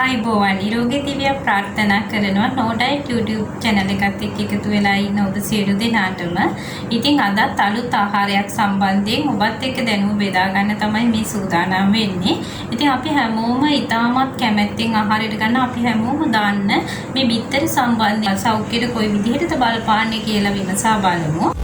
ආයිබෝවන් නිරෝගී දිවිය ප්‍රාර්ථනා කරනවා නෝඩයිට් YouTube channel එකත් එක්ක එකතු වෙලා ඉන්න ඔබ සියලු දෙනාටම. ඉතින් අදත් අලුත් ආහාරයක් සම්බන්ධයෙන් ඔබත් එක්ක දැනුම බෙදා ගන්න තමයි මේ සූදානම් වෙන්නේ. ඉතින් අපි හැමෝම ඉතාමත් කැමැත්තෙන් ආහාරයට ගන්න අපි හැමෝම දාන්න මේ බිත්තර සම්බන්ධ සෞඛ්‍යයට කොයි විදිහටද බලපාන්නේ කියලා විමසා බලමු.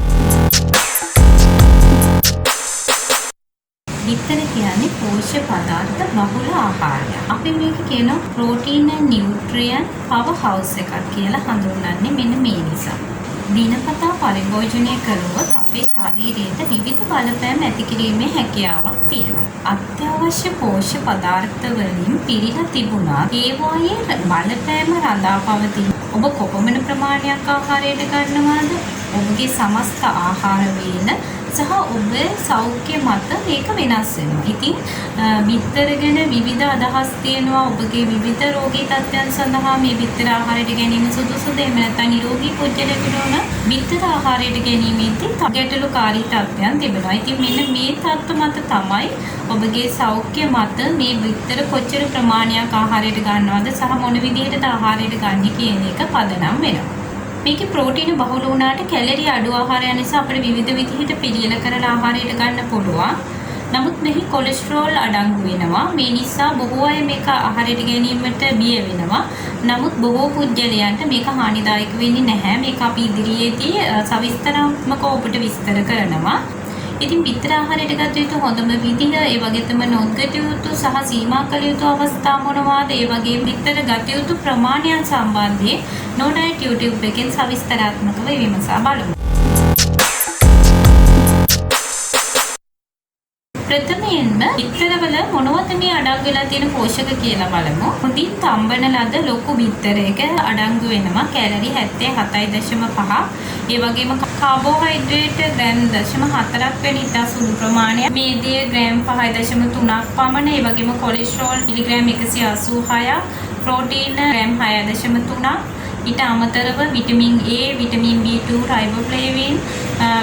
බිත්තර කියන්නේ පෝෂ්‍ය පදාර්ථ බහුල ආහාරයක්. අපි මේක කියනවා ප්‍රෝටීන් ඇන් නියුට්‍රියන් පවර් හවුස් එකක් කියලා හඳුන්වන්නේ මෙන්න මේ නිසා. දිනපතා පරිභෝජනය කළොත් අපේ ශරීරයට විවිධ බලපෑම් ඇති කිරීමේ හැකියාවක් තියෙනවා. අත්‍යවශ්‍ය පෝෂ්‍ය පදාර්ථ වලින් පිරීලා තිබුණා ඒවායේ බලපෑම රඳා පවතින. ඔබ කොපමණ ප්‍රමාණයක් ආහාරයට ගන්නවාද? ඔබගේ සමස්ත ආහාර වේල සහ ඔබේ සෞඛ්‍ය මත මේක වෙනස් වෙනවා. ඉතින් බිත්තර ගැන විවිධ අදහස් තියෙනවා. ඔබගේ විවිධ රෝගී තත්ත්වයන් සඳහා මේ බිත්තර ආහාරයට ගැනීම සුදුසුද? එහෙම නැත්නම් නිරෝගී පුජ්‍යලෙකුට උන බිත්තර ආහාරයට ගැනීමේදී ගැටලුකාරී තත්ත්වයන් තිබෙනවා. ඉතින් මෙන්න මේ තත්ත්ව මත තමයි ඔබගේ සෞඛ්‍ය මත මේ බිත්තර කොච්චර ප්‍රමාණයක් ආහාරයට ගන්නවද සහ මොන විදිහටද ආහාරයට ගන්න කියන එක පදනම් වෙනවා. මේකේ ප්‍රෝටීන බහුල වුණාට කැලරි අඩු ආහාරය නිසා අපිට විවිධ විදිහට පිළියෙල කරලා ආහාරයට ගන්න පුළුවන්. නමුත් මෙහි කොලෙස්ටරෝල් අඩංගු වෙනවා. මේ නිසා බොහෝ අය මේක ආහාරයට ගැනීමට බිය වෙනවා. නමුත් බොහෝ පුද්ගලයන්ට මේක හානිදායක වෙන්නේ නැහැ. මේක අපි ඉදිරියේදී සවිස්තරාත්මකව ඔබට විස්තර කරනවා. ඉතින් බිත්තර ආහාරයට ගත යුතු හොඳම විදිහ, ඒ වගේම නොගත යුතු සහ සීමා කළ යුතු අවස්ථා මොනවාද? ඒ වගේම බිත්තර ගත යුතු ප්‍රමාණයන් සම්බන්ධයෙන් නෝඩයිට් YouTube එකෙන් සවිස්තරාත්මකව විමසා බලමු. ප්‍රථමයෙන්ම බිත්තරවල මොනවද මේ අඩංගු වෙලා තියෙන පෝෂක කියලා බලමු. හොඳින් තම්බන ලද ලොකු බිත්තරයක අඩංගු වෙනවා කැලරි 77.5. ඒ වගේම කාබෝහයිඩ්‍රේට් ග්‍රෑම් 0.4ක් වැනි ඉතා සුළු ප්‍රමාණයක්. මේදිය ග්‍රෑම් 5.3ක් පමණ. ඒ වගේම කොලෙස්ටරෝල් මිලිග්‍රෑම් 186ක්. ප්‍රෝටීන ග්‍රෑම් 6.3ක්. ඊට අමතරව vitamin A, vitamin B2, riboflavin,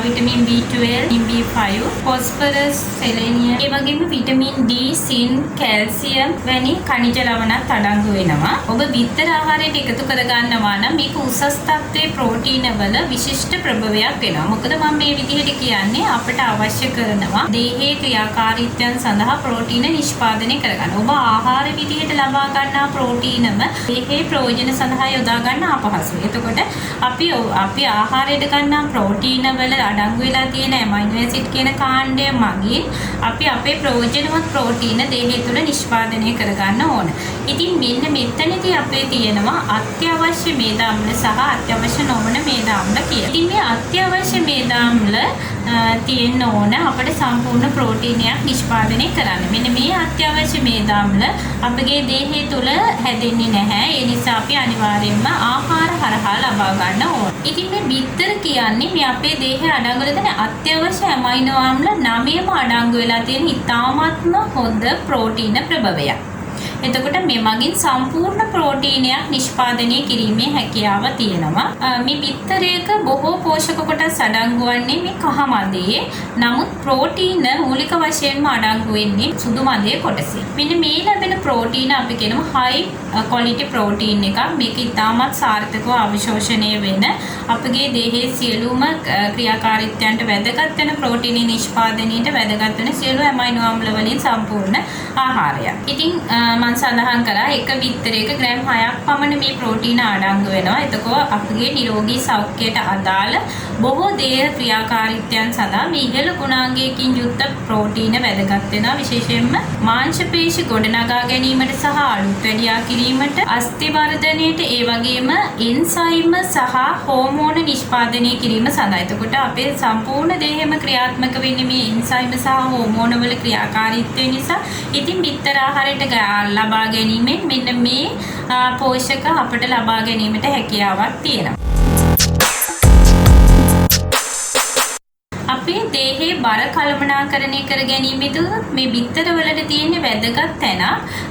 vitamin B12, vitamin B5, phosphorus, selenium, ඒ වගේම විටමින් D, සින්, කැල්සියම් වැනි ඛනිජ ලවණත් අඩංගු වෙනවා. ඔබ බිත්තර ආහාරයට එකතු කර ගන්නවා නම් මේක උසස් තත්ත්වයේ ප්‍රෝටීන වල විශිෂ්ට ප්‍රභවයක් වෙනවා. මොකද මම මේ විදිහට කියන්නේ අපට අවශ්‍ය කරනවා දේහයේ ක්‍රියාකාරීත්වයන් සඳහා ප්‍රෝටීන නිෂ්පාදනය කරගන්න. ඔබ ආහාර විදිහට ලබා ගන්නා ප්‍රෝටීනම දේහයේ ප්‍රයෝජන සඳහා යොදා ගන්න අපහසුයි. එතකොට අපි ආහාරයට ගන්නා ප්‍රෝටීන වල අඩංගු වෙලා තියෙන ඇමයිනෝ ඇසිඩ් කියන කාණ්ඩය මගින් අපි අපේ ප්‍රයෝජනවත් ප්‍රෝටීන දේහය තුළ නිෂ්පාදනය කරගන්න ඕන. ඉතින් මෙන්න මෙතනදී අපේ තියෙනවා අත්‍යවශ්‍ය මේද අම්ල සහ අත්‍යවශ්‍ය නොවන මේද අම්ල කියලා. ඉතින් මේ අත්‍යවශ්‍ය මේද අම්ල තියෙන්න ඕන අපිට සම්පූර්ණ ප්‍රෝටීනයක් නිෂ්පාදනය කරන්න. මෙන්න මේ අත්‍යවශ්‍ය මේද අම්ල අපගේ දේහය තුළ හැදෙන්නේ නැහැ. ඒ නිසා අපි අනිවාර්යයෙන්ම ආහාර හරහා ලබා ගන්න ඕන. ඉතින් මේ බිත්තර කියන්නේ මේ අපේ දේහයේ අඩංගු වෙලා තියෙන අත්‍යවශ්‍ය ඇමයිනෝ අම්ල 9ම අඩංගු වෙලා තියෙන ඉතාමත්ම හොඳ ප්‍රෝටීන ප්‍රභවයක්. එතකොට මේ මගින් සම්පූර්ණ ප්‍රෝටීනයක් නිෂ්පාදනය කිරීමේ හැකියාව තියෙනවා. මේ බිත්තරයක බොහෝ පෝෂක කොටස් අඩංගු වන්නේ මේ කහ මදයේ. නමුත් ප්‍රෝටීන මූලික වශයෙන්ම අඩංගු වෙන්නේ සුදු මදයේ කොටසේ. මෙන්න මේ ලැබෙන ප්‍රෝටීන අපි කියනවා හයි ක්වොලිටි ප්‍රෝටීන් එකක්. මේක ඉතාමත් සාර්ථකව අවශෝෂණය වෙන අපගේ දේහයේ සියලුම ක්‍රියාකාරීත්වයන්ට වැදගත් වෙන ප්‍රෝටීන නිෂ්පාදනයට වැදගත් වෙන සියලු ඇමයිනෝ අම්ල වලින් සම්පූර්ණ ආහාරයක්. ඉතින් මම සඳහන් කරා එක බිත්තරයක ග්‍රෑම් 6ක් පමණ මේ ප්‍රෝටීන අඩංගු වෙනවා. එතකොට අපගේ නිරෝගී සෞඛ්‍යයට අදාළ බොහෝ දේහ ක්‍රියාකාරීත්වයන් සඳහා මේ ඉහළ ගුණාංගයකින් යුක්ත ප්‍රෝටීන වැදගත් වෙනවා. විශේෂයෙන්ම මාංශ පේශි ගොඩනගා ගැනීමට සහ අලුත් වැඩියා කිරීමට, අස්ථි වර්ධනයට, ඒ වගේම එන්සයිම සහ හෝමෝන නිෂ්පාදනය කිරීම සඳහා. එතකොට අපේ සම්පූර්ණ දේහෙම ක්‍රියාත්මක වෙන්නේ මේ එන්සයිම සහ හෝමෝන වල ක්‍රියාකාරීත්වය නිසා. ඉතින් බිත්තර ආහාරයට ලබා ගැනීමෙන් මෙන්න මේ පෝෂක අපට ලබා ගැනීමට හැකියාවක් තියෙනවා. අපේ දේහේ බර කළමනාකරණය කර ගැනීමේදී මේ බිත්තර වලට තියෙන වැදගත් තැන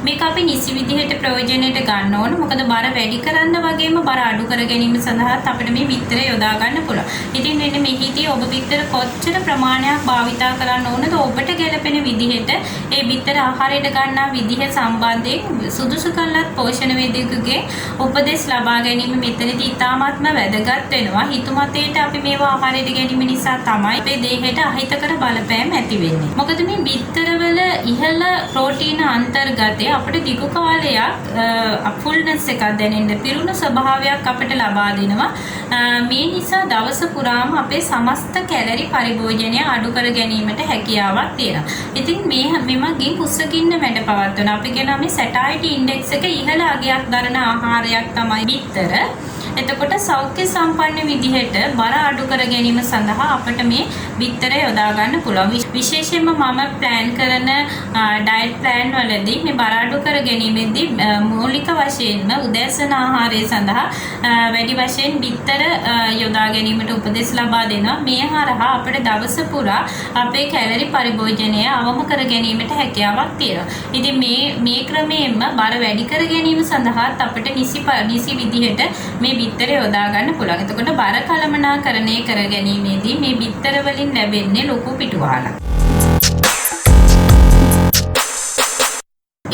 මේක අපි නිසි විදිහට ප්‍රයෝජනෙට ගන්න ඕන. මොකද බර වැඩි කරන්න වගේම බර අඩු කර ගැනීම සඳහාත් අපිට මේ බිත්තර යොදා ගන්න පුළුවන්. ඉතින් මෙන්න මෙහිදී ඔබ බිත්තර කොච්චර ප්‍රමාණයක් භාවිතා කරන්න ඕනද ඔබට ගැළපෙන විදිහට ඒ බිත්තර ආහාරයට ගන්නා විදිහ සම්බන්ධයෙන් සුදුසු කළත් පෝෂණ වේදිකගේ උපදෙස් ලබා ගැනීම මෙතනදී ඉතාමත්ම වැදගත් වෙනවා. හිතුමතේට අපි මේවා ආහාරයට ගැනීම නිසා තමයි අපේ දේහයට අහිතකර බලපෑම් ඇති වෙන්නේ. මොකද මේ බිත්තරවල ඉහළ ප්‍රෝටීන අන්තර්ගතය අපිට දිගු කාලයක් ෆුල්නස් එකක් දැනෙන්න පිරුණු ස්වභාවයක් අපිට ලබා දෙනවා. මේ නිසා දවස පුරාම අපේ සමස්ත කැලරි පරිභෝජනය අඩු කර ගැනීමට හැකියාවක් තියෙනවා. ඉතින් මෙමගින් කුසගින්න මැඩ පවත්වන අපි කියන මේ සැටයිටි ඉන්ඩෙක්ස් එක ඉහළ අගයක් දරන ආහාරයක් තමයි බිත්තර. එතකොට සෞඛ්‍ය සම්පන්න විදිහට බර අඩු කර ගැනීම සඳහා අපිට මේ බිත්තර යොදා ගන්න පුළුවන්. විශේෂයෙන්ම මම ප්ලෑන් කරන ඩයට් ප්ලෑන් වලදී මේ බර අඩු කර ගැනීමේදී මූලික වශයෙන්ම උදෑසන ආහාරය සඳහා වැඩි වශයෙන් බිත්තර යොදා ගැනීමට උපදෙස් ලබා දෙනවා. මේ හරහා අපිට දවස පුරා අපේ කැලරි පරිභෝජනය අවම කර ගැනීමට හැකියාවක් තියෙනවා. ඉතින් මේ ක්‍රමයෙන්ම බර වැඩි කර ගැනීම සඳහාත් අපිට නිසි විදිහට මේ බිත්තර යොදා ගන්න පුළුවන්. එතකොට බර කළමනාකරණය කර ගැනීමේදී මේ බිත්තර වලින් ලැබෙන්නේ ලොකු පිටුවහලක්.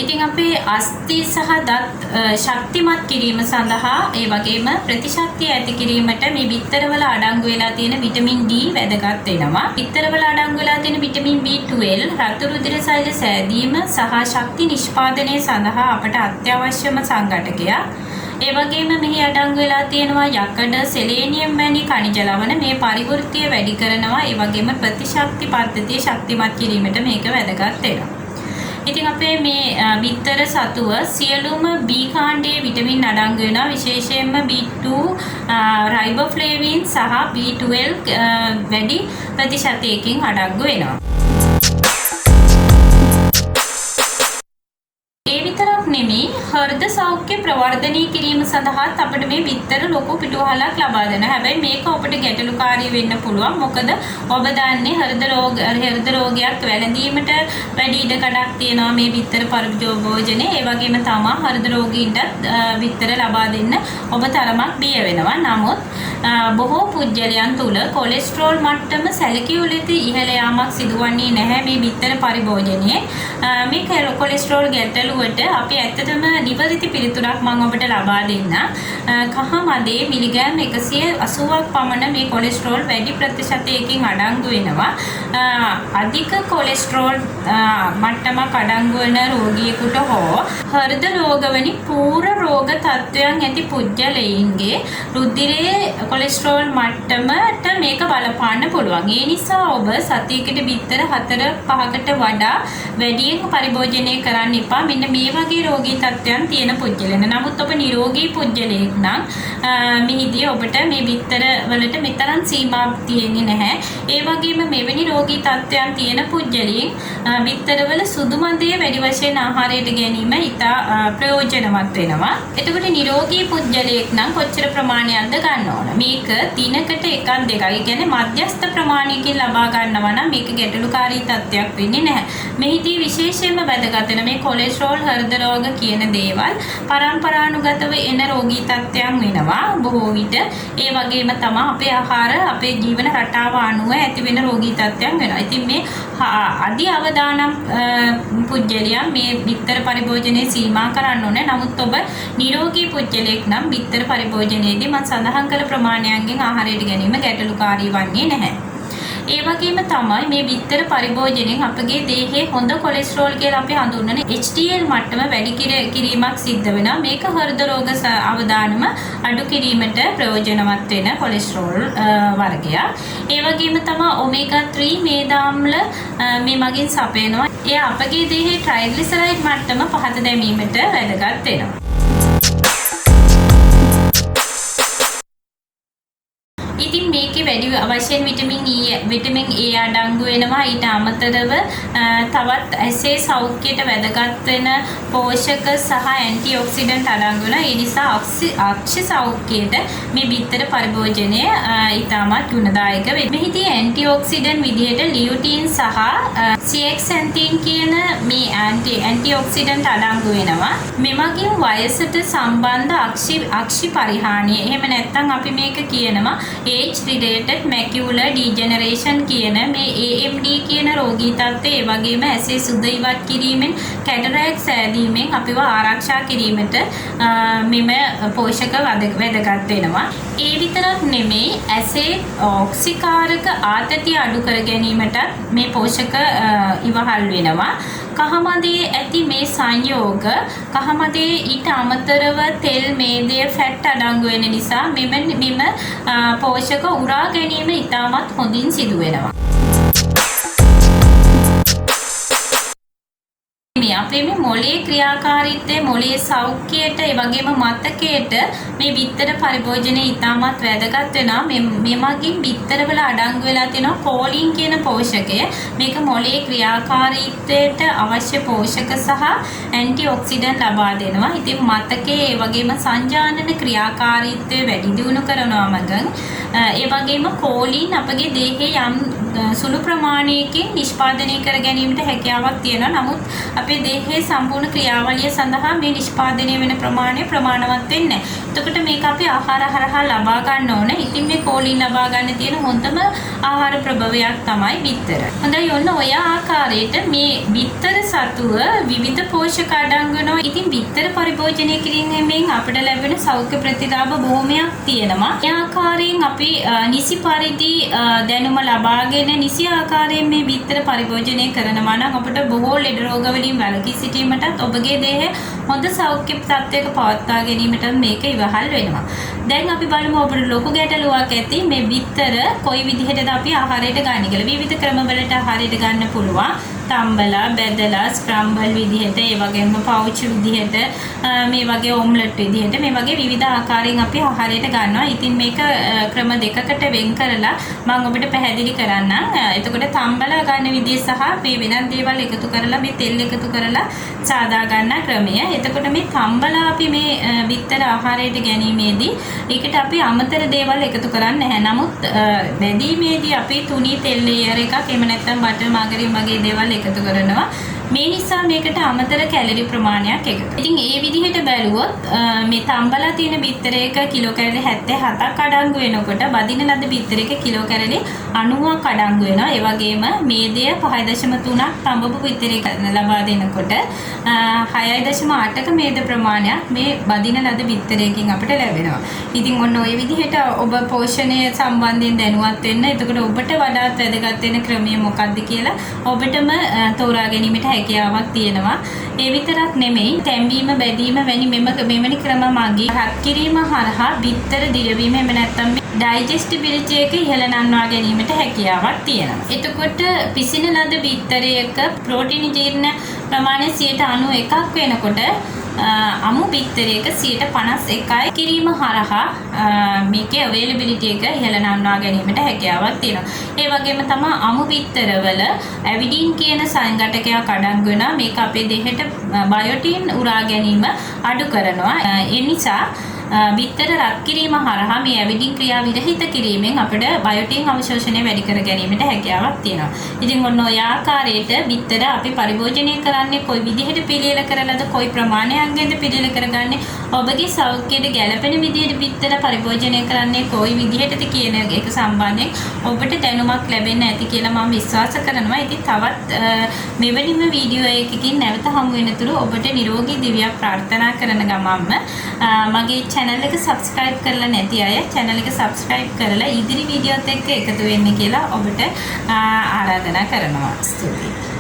ඉතින් අපේ අස්ථි සහ දත් ශක්තිමත් කිරීම සඳහා ඒ වගේම ප්‍රතිශක්තිය ඇති කිරීමට මේ බිත්තරවල අඩංගු වෙලා තියෙන විටමින් D වැදගත් වෙනවා. බිත්තරවල අඩංගු වෙලා තියෙන විටමින් B12 රතු රුධිර සෛල සෑදීම සහ ශක්ති නිෂ්පාදනය සඳහා අපට අත්‍යවශ්‍යම සංඝටකයක්. ඒ වගේම මෙහි අඩංගු වෙලා තියෙනවා යකඩ, සෙලේනියම් වැනි khනිජ ලවණ මේ පරිවෘත්තිය වැඩි කරනවා. ඒ වගේම ප්‍රතිශක්ති පද්ධතිය ශක්තිමත් කිරීමට මේක වැදගත් වෙනවා. ඉතින් අපේ මේ බිත්තර සතුව සියලුම B කාණ්ඩයේ විටමින් අඩංගු වෙනවා. විශේෂයෙන්ම B2, රයිබෝෆ්ලේවින් සහ B12 වැඩි ප්‍රතිශතයකින් අඩංගු වෙනවා. නෙමෙයි හෘද සෞඛ්‍ය ප්‍රවර්ධනය කිරීම සඳහාත් අපිට මේ බිත්තර ලොකු පිටුවහලක් ලබා දෙනවා. හැබැයි මේක ඔබට ගැටලුකාරී වෙන්න පුළුවන්. මොකද ඔබ දන්නේ හෘද රෝගයක් වැළඳීමට වැඩි ඉඩකඩක් තියෙනවා මේ බිත්තර පරිභෝජනයේ. ඒ වගේම තමයි හෘද රෝගීන්ටත් බිත්තර ලබා දෙන්න ඔබ තරමක් බිය වෙනවා. නමුත් බොහෝ පුද්ගලයන් තුල කොලෙස්ටරෝල් මට්ටම සැලකියුලිත ඉහළ යාමක් සිදුවන්නේ නැහැ මේ බිත්තර පරිභෝජනයේ. මේ කොලෙස්ටරෝල් ගැටලුවට අපි ඇත්තටම නිවැරදි පිළිතුරක් මම ඔබට ලබා දෙන්න. කහ මදේ මිලිග්‍රෑම් 180ක් පමණ මේ කොලෙස්ටරෝල් වැඩි ප්‍රතිශතයකින් අඩංගු වෙනවා. අධික කොලෙස්ටරෝල් මට්ටමක් අඩංගු වන රෝගියෙකුට හෝ හෘද රෝගවැනි පූර්ව රෝග තත්ත්වයන් ඇති පුද්ගලයින්ගේ රුධිරයේ කොලෙස්ටරෝල් මට්ටමට මේක බලපාන්න පුළුවන්. ඒ නිසා ඔබ සතියකට බිත්තර 4-5කට වඩා වැඩියෙන් පරිභෝජනය කරන්න එපා. මෙන්න මේ වගේ රෝගී තත්ත්වයන් තියෙන පුද්ගලයන්. නමුත් ඔබ නිරෝගී පුද්ගලයෙක් නම් මෙහිදී ඔබට මේ බිත්තර වලට මෙතරම් සීමාවක් තියෙන්නේ නැහැ. ඒ වගේම මෙවැනි රෝගී තත්ත්වයන් තියෙන පුද්ගලයන් බිත්තරවල සුදු මදේ වැඩි වශයෙන් ආහාරයට ගැනීම ඉතා ප්‍රයෝජනවත් වෙනවා. එතකොට නිරෝගී පුද්ගලයෙක් නම් කොච්චර ප්‍රමාණයක්ද ගන්න ඕන? මේක දිනකට එකක් දෙකක්. ඒ කියන්නේ මධ්‍යස්ථ ප්‍රමාණයකින් ලබා ගන්නවා නම් මේක ගැටලුකාරී තත්ත්වයක් වෙන්නේ නැහැ. මෙහිදී විශේෂයෙන්ම වැදගත් වෙන මේ කොලෙස්ටරෝල් හෘද රෝග කියන දේවල් පරම්පරානුගතව එන රෝගී තත්ත්වයන් වෙනවා බොහෝ විට. ඒ වගේම තමයි අපේ ආහාර අපේ ජීවන රටාව අනුව ඇති වෙන රෝගී තත්ත්වයන් වෙනවා. ඉතින් මේ අධි අවදානම් පුද්ගලයන් මේ බිත්තර පරිභෝජනයේ සීමා කරන්න ඕනේ. නමුත් ඔබ නිරෝගී පුද්ගලයෙක් නම් බිත්තර පරිභෝජනයේදී මම සඳහන් කළ ප්‍රමාණයන්ගෙන් ආහාරයට ගැනීම ගැටලුකාරී වන්නේ නැහැ. ඒ වගේම තමයි මේ බිත්තර පරිභෝජනයෙන් අපගේ දේහයේ හොඳ කොලෙස්ටරෝල් කියලා අපි හඳුන්වන HDL මට්ටම වැඩි කිරීමක් සිද්ධ වෙනවා. මේක හෘද රෝග අවදානම අඩු කිරීමට ප්‍රයෝජනවත් වෙන කොලෙස්ටරෝල් වර්ගයක්. ඒ වගේම තමයි ඔමේගා 3 මේදාම්ල මේ මගින් සපයනවා. එය අපගේ දේහයේ ට්‍රයිග්ලිසරයිඩ් මට්ටම පහත දැමීමට වැදගත් වෙනවා. ඉතින් මේකේ වැඩි වශයෙන් විටමින් A අඩංගු වෙනවා. ඊට අමතරව තවත් ඇසේ සෞඛ්‍යයට වැදගත් වෙන පෝෂක සහ ඇන්ටිඔක්සිඩන්ට් අඩංගු වෙනවා. ඒ නිසා අක්ෂ සෞඛ්‍යයට මේ බිත්තර පරිභෝජනය ඉතාමත් ගුණදායක වෙනවා. මෙහිදී ඇන්ටිඔක්සිඩන්ට් විදිහට ලියුටින් සහ සියක්සැන්තින් කියන මේ ඇන්ටිඔක්සිඩන්ට් අඩංගු වෙනවා. මෙමගින් වයසට සම්බන්ධ අක්ෂි පරිහානිය. එහෙම නැත්නම් අපි මේක කියනවා age related macular degeneration කියන මේ AMD කියන රෝගී තත්ත්වය ඒ වගේම ඇසේ සුද ඉවත් කිරීමෙන් කැටරැක්ට් සෑදීමෙන් අපිව ආරක්ෂා කිරීමට මෙම පෝෂක වැදගත් වෙනවා. ඒ විතරක් නෙමෙයි ඇසේ ඔක්සිකාරක ආතතිය අඩු කර ගැනීමට මේ පෝෂක ඉවහල් වෙනවා. කහමදේ ඇති මේ සංයෝග කහමදේ ඊට අමතරව තෙල් මේදය ෆැට් අඩංගු වෙන නිසා මෙම පෝෂක උරා ගැනීම ඉතාමත් හොඳින් සිදු වෙනවා. අපේ මේ මොළයේ ක්‍රියාකාරීත්වය මොළයේ සෞඛ්‍යයට ඒ වගේම මතකයට මේ බිත්තර පරිභෝජනය ඉතාමත් වැදගත් වෙනවා. මෙමගින් බිත්තරවල අඩංගු වෙලා තියෙනවා කෝලින් කියන පෝෂකය. මේක මොළයේ ක්‍රියාකාරීත්වයට අවශ්‍ය පෝෂක සහ ඇන්ටිඔක්සිඩන්ට් ලබා දෙනවා. ඉතින් මතකයේ ඒ වගේම සංජානන ක්‍රියාකාරීත්වය වැඩි දියුණු කරනවා මගින් ඒ වගේම කෝලින් අපගේ දේහයේ යම් සුළු ප්‍රමාණයකින් නිෂ්පාදනය කර ගැනීමට හැකියාවක් තියෙනවා. නමුත් අපේ දේහයේ සම්පූර්ණ ක්‍රියාවලිය සඳහා මේ නිෂ්පාදනය වෙන ප්‍රමාණය ප්‍රමාණවත් වෙන්නේ නැහැ. එතකොට මේක අපි ආහාර හරහා ලබා ගන්න ඕනේ. ඉතින් මේ කෝලින් ලබා ගන්න තියෙන හොඳම ආහාර ප්‍රභවයක් තමයි බිත්තර. හොඳයි ඔන්න ඔය ආකාරයට මේ බිත්තර සතුව විවිධ පෝෂක අඩංගු වෙනවා. ඉතින් බිත්තර පරිභෝජනය කිරීමෙන් අපිට ලැබෙන සෞඛ්‍ය ප්‍රතිලාභ බොහොමයක් තියෙනවා. ඒ ආකාරයෙන් අපි නිසි පරිදි දැනුම ලබාගෙන නිසි ආකාරයෙන් මේ බිත්තර පරිභෝජනය කරනවා නම් අපිට බොහෝ ලෙඩ රෝග වලින් වැළකී සිටීමටත් ඔබගේ දේහය හොඳ සෞඛ්‍ය තත්ත්වයක පවත්වා ගැනීමට මේක ඉවහල් වෙනවා. දැන් අපි බලමු අපිට ලොකු ගැටලුවක් ඇති මේ බිත්තර කොයි විදිහටද අපි ආහාරයට ගන්න කියලා. විවිධ ක්‍රම වලට ආහාරයට ගන්න පුළුවන්. තම්බලා, බෙදලා, ස්ක්‍රම්බල් විදිහට, ඒ වගේම පවුච් විදිහට, මේ වගේ ඔම්ලට් විදිහට මේ වගේ විවිධ ආකාරයෙන් අපි ආහාරයට ගන්නවා. ඉතින් මේක ක්‍රම දෙකකට වෙන් කරලා මම ඔබට පැහැදිලි කරන්නම්. එතකොට තම්බලා ගන්න විදිහ සහ මේ වෙනත් දේවල් එකතු කරලා මේ තෙල් එකතු කරලා සාදා ගන්න ක්‍රමය. එතකොට මේ තම්බලා අපි මේ බිත්තර ආහාරයට ගැනීමේදී ඒකට අපි අමතර දේවල් එකතු කරන්නේ නැහැ. නමුත් බැදීමේදී අපි තුනී තෙල් ලේයර් එකක් එහෙම නැත්නම් බටර් මාගරින් වගේ දේවල් එකතු කරනවා. මේ නිසා මේකට අමතර කැලරි ප්‍රමාණයක් එකතු. ඉතින් ඒ විදිහට බැලුවොත් මේ තම්බලා තියෙන බිත්තරයක කිලෝ කැලරි 77ක් අඩංගු වෙනකොට බදින ලද බිත්තරයක කිලෝ කැලරි 90ක් අඩංගු වෙනවා. ඒ වගේම මේදය 5.3ක් තඹපු බිත්තරයක ලබා දෙනකොට 6.8ක මේද ප්‍රමාණයක් මේ බදින ලද බිත්තරයකින් අපිට ලැබෙනවා. ඉතින් ඔන්න ඔය විදිහට ඔබ පෝෂණය සම්බන්ධයෙන් දැනුවත් වෙන්න. එතකොට ඔබට වඩාත් වැදගත් වෙන ක්‍රමය මොකක්ද කියලා ඔබටම තෝරා ගැනීමට හැකියාවක් තියෙනවා. ඒ විතරක් නෙමෙයි තැම්බීම බැදීම වැනි මෙවැනි ක්‍රම මගින් රත් කිරීම හරහා බිත්තර දිරවීම එහෙම නැත්නම් ඩයිජෙස්ටිබිලිටි එක ඉහළ නංවා ගැනීමට හැකියාවක් තියෙනවා. එතකොට පිසින ලද බිත්තරයක ප්‍රෝටීන ජීර්ණ ප්‍රමාණය 91ක් වෙනකොට අමු බිත්තරයක 51යි කිරීම හරහා මේකේ අවైలබිලිටි එක ඉහළ නංවා ගැනීමට හැකියාවක් තියෙනවා. ඒ වගේම තමයි අමු බිත්තරවල ඇවිඩින් කියන සංඝටකයක් අඩංගු වෙනවා. මේක අපේ දෙහයට බයොටින් උරා ගැනීම අඩු කරනවා. ඒ නිසා බිත්තර රත් කිරීම හරහා මේ ඇවිඩින් ක්‍රියා විරහිත කිරීමෙන් අපිට බයොටින් අවශෝෂණය වැඩි කර ගැනීමට හැකියාවක් තියෙනවා. ඉතින් ඔන්න ඔය ආකාරයට බිත්තර අපි පරිභෝජනය කරන්නේ කොයි විදිහට පිළියෙල කරලාද කොයි ප්‍රමාණයකින්ද පිළියෙල කරගන්නේ ඔබගේ සෞඛ්‍යයට ගැළපෙන විදිහට බිත්තර පරිභෝජනය කරන්නේ කොයි විදිහටද කියන එක සම්බන්ධයෙන් ඔබට දැනුමක් ලැබෙන්න ඇති කියලා මම විශ්වාස කරනවා. ඉතින් තවත් මෙවැනිම වීඩියෝ එකකින් නැවත හමු වෙනතුරු ඔබට නිරෝගී දිවියක් ප්‍රාර්ථනා කරන ගමන්ම මගේ channel එක subscribe කරලා නැති අය channel එක subscribe කරලා ඉදිරි වීඩියෝත් එක්ක එකතු වෙන්න කියලා ඔබට ආරාධනා කරනවා. ස්තුතියි.